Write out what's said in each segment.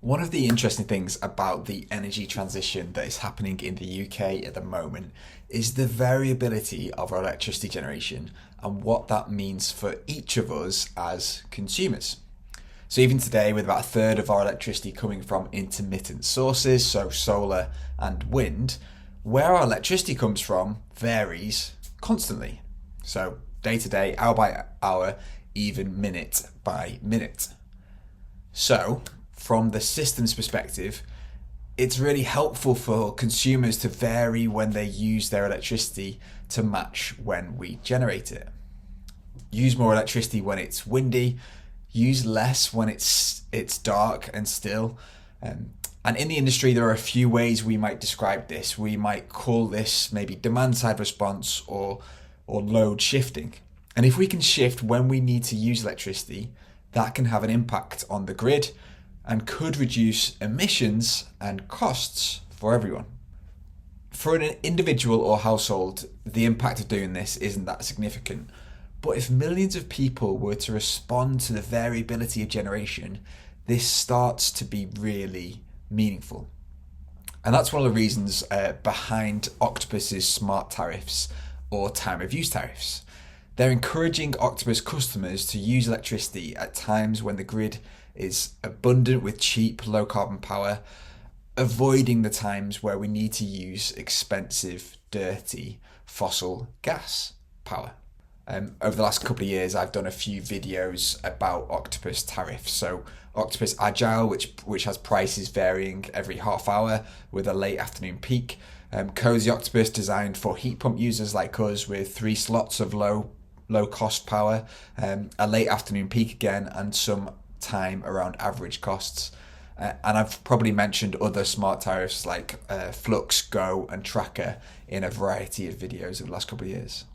One of the interesting things about the energy transition that is happening in the UK at the moment is the variability of our electricity generation and what that means for each of us as consumers. So even today, with about a third of our electricity coming from intermittent sources, so solar and wind, where our electricity comes from varies constantly. So day to day, hour by hour, even minute by minute. So from the system's perspective, it's really helpful for consumers to vary when they use their electricity to match when we generate it. Use more electricity when it's windy, use less when it's dark and still. And in the industry, there are a few ways we might describe this. We might call this maybe demand side response or load shifting. And if we can shift when we need to use electricity, that can have an impact on the grid and could reduce emissions and costs for everyone. For an individual or household, the impact of doing this isn't that significant. But if millions of people were to respond to the variability of generation, this starts to be really meaningful. And that's one of the reasons behind Octopus's smart tariffs or time of use tariffs. They're encouraging Octopus customers to use electricity at times when the grid is abundant with cheap, low carbon power, avoiding the times where we need to use expensive, dirty fossil gas power. Over the last couple of years, I've done a few videos about Octopus Tariff. So Octopus Agile, which has prices varying every half hour with a late afternoon peak. Cozy Octopus, designed for heat pump users like us, with 3 slots of low cost power, a late afternoon peak again, and some time around average costs. And I've probably mentioned other smart tariffs like Flux, Go and Tracker in a variety of videos over the last couple of years.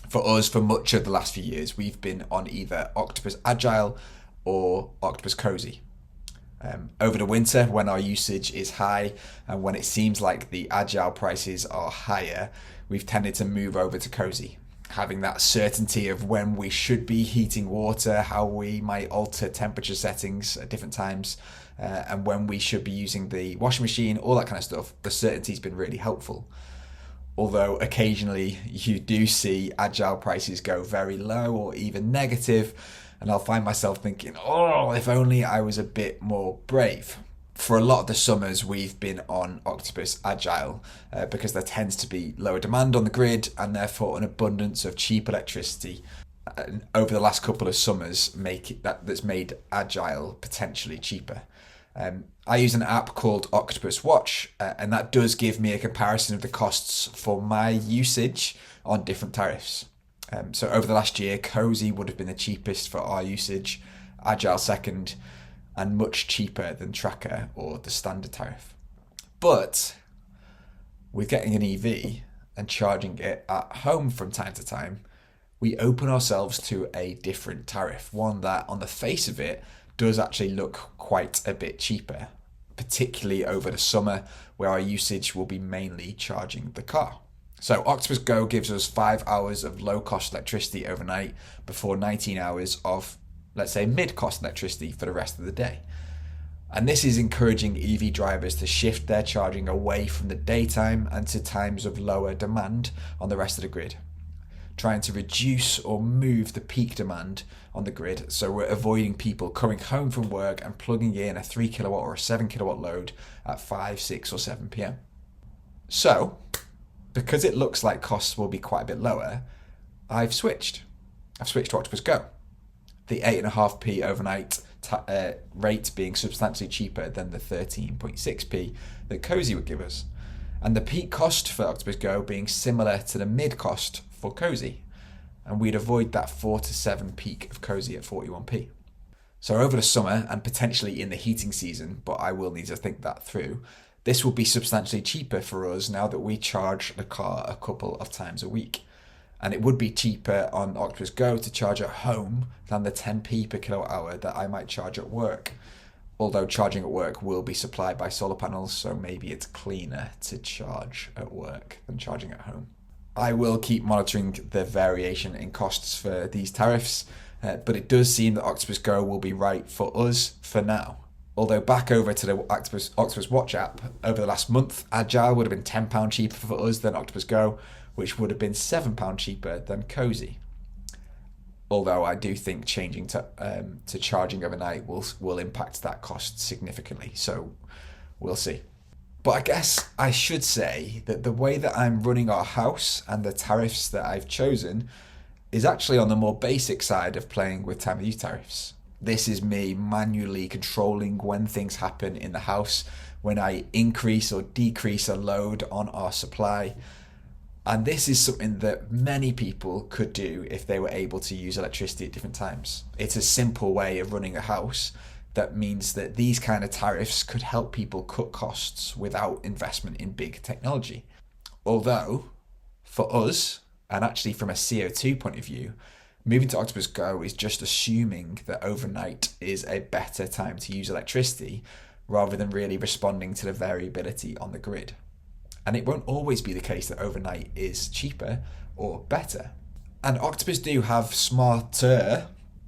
For us, for much of the last few years, we've been on either Octopus Agile or Octopus Cozy. Over the winter, when our usage is high and when it seems like the Agile prices are higher, we've tended to move over to Cozy, having that certainty of when we should be heating water, how we might alter temperature settings at different times, and when we should be using the washing machine, all that kind of stuff. The certainty's been really helpful. Although occasionally you do see Agile prices go very low or even negative, and I'll find myself thinking, oh, if only I was a bit more brave. For a lot of the summers, we've been on Octopus Agile because there tends to be lower demand on the grid and therefore an abundance of cheap electricity. And over the last couple of summers, that's made Agile potentially cheaper. I use an app called Octopus Watch, and that does give me a comparison of the costs for my usage on different tariffs. So over the last year, Cozy would have been the cheapest for our usage, Agile second, and much cheaper than Tracker or the standard tariff. But with getting an EV and charging it at home from time to time, we open ourselves to a different tariff, one that on the face of it does actually look quite a bit cheaper, particularly over the summer where our usage will be mainly charging the car. So Octopus Go gives us 5 hours of low-cost electricity overnight before 19 hours of, let's say, mid-cost electricity for the rest of the day. And this is encouraging EV drivers to shift their charging away from the daytime and to times of lower demand on the rest of the grid, trying to reduce or move the peak demand on the grid, so we're avoiding people coming home from work and plugging in a 3 kilowatt or a 7 kilowatt load at 5, 6 or 7 p.m. So, because it looks like costs will be quite a bit lower, I've switched to Octopus Go. The 8.5p overnight rate being substantially cheaper than the 13.6p that Cozy would give us, and the peak cost for Octopus Go being similar to the mid cost for Cozy, and we'd avoid that 4 to 7 peak of Cozy at 41p. So over the summer and potentially in the heating season, but I will need to think that through, this will be substantially cheaper for us now that we charge the car a couple of times a week. And it would be cheaper on Octopus Go to charge at home than the 10p per kilowatt hour that I might charge at work. Although charging at work will be supplied by solar panels, so maybe it's cleaner to charge at work than charging at home. I will keep monitoring the variation in costs for these tariffs, but it does seem that Octopus Go will be right for us for now. Although back over to the Octopus Watch app, over the last month, Agile would have been £10 cheaper for us than Octopus Go, which would have been £7 cheaper than Cozy. Although I do think changing to charging overnight will impact that cost significantly. So we'll see. But I guess I should say that the way that I'm running our house and the tariffs that I've chosen is actually on the more basic side of playing with time of use tariffs. This is me manually controlling when things happen in the house, when I increase or decrease a load on our supply. And this is something that many people could do if they were able to use electricity at different times. It's a simple way of running a house that means that these kind of tariffs could help people cut costs without investment in big technology. Although, for us, and actually from a CO2 point of view, moving to Octopus Go is just assuming that overnight is a better time to use electricity rather than really responding to the variability on the grid. And it won't always be the case that overnight is cheaper or better. And Octopus do have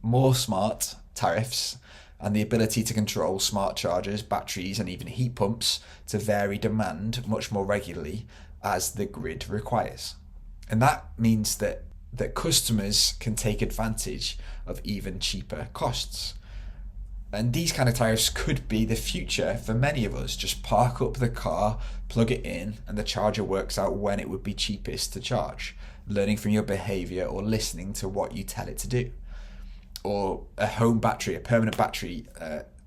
more smart tariffs and the ability to control smart chargers, batteries, and even heat pumps to vary demand much more regularly as the grid requires. And that means that customers can take advantage of even cheaper costs. And these kind of tariffs could be the future for many of us. Just park up the car, plug it in, and the charger works out when it would be cheapest to charge, learning from your behavior or listening to what you tell it to do. Or a home battery, a permanent battery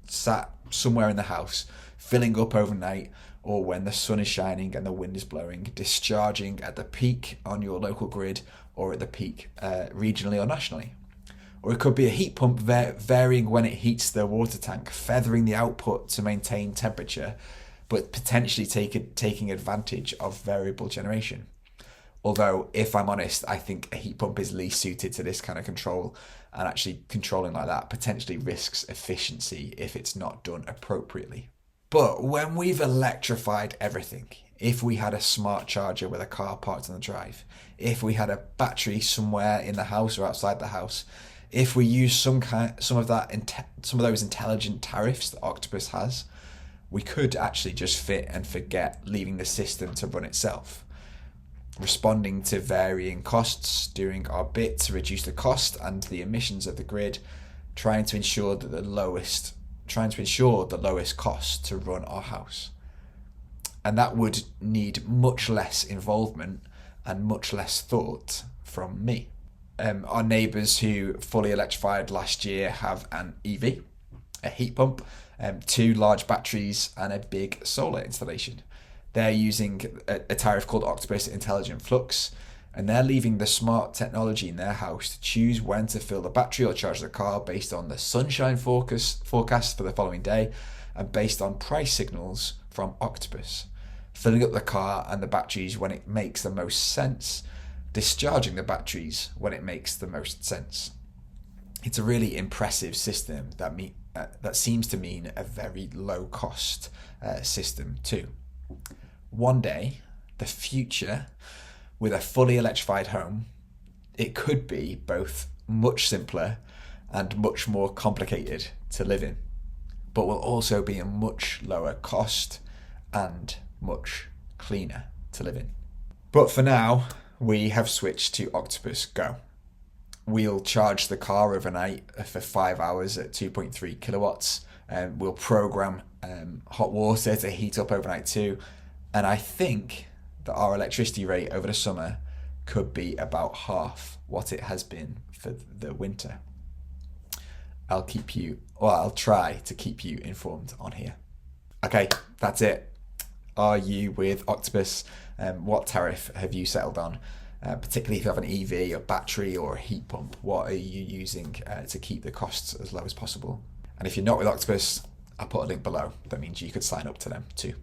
sat somewhere in the house, filling up overnight, or when the sun is shining and the wind is blowing, discharging at the peak on your local grid or at the peak regionally or nationally. Or it could be a heat pump varying when it heats the water tank, feathering the output to maintain temperature, but potentially taking advantage of variable generation. Although, if I'm honest, I think a heat pump is least suited to this kind of control, and actually controlling like that potentially risks efficiency if it's not done appropriately. But when we've electrified everything, if we had a smart charger with a car parked on the drive, if we had a battery somewhere in the house or outside the house, if we use some of those intelligent tariffs that Octopus has, we could actually just fit and forget leaving the system to run itself. Responding to varying costs, doing our bit to reduce the cost and the emissions of the grid, trying to ensure the lowest cost to run our house. And that would need much less involvement and much less thought from me. Our neighbours who fully electrified last year have an EV, a heat pump, 2 large batteries and a big solar installation. They're using a tariff called Octopus Intelligent Flux, and they're leaving the smart technology in their house to choose when to fill the battery or charge the car based on the sunshine forecast for the following day and based on price signals from Octopus, filling up the car and the batteries when it makes the most sense, discharging the batteries when it makes the most sense. It's a really impressive system that seems to mean a very low cost system too. One day, the future, with a fully electrified home, it could be both much simpler and much more complicated to live in, but will also be a much lower cost and much cleaner to live in. But for now, we have switched to Octopus Go. We'll charge the car overnight for 5 hours at 2.3 kilowatts. We'll program hot water to heat up overnight too. And I think that our electricity rate over the summer could be about half what it has been for the winter. I'll try to keep you informed on here. Okay, that's it. Are you with Octopus? What tariff have you settled on? Particularly if you have an EV, a battery or a heat pump, what are you using to keep the costs as low as possible? And if you're not with Octopus, I'll put a link below. That means you could sign up to them too.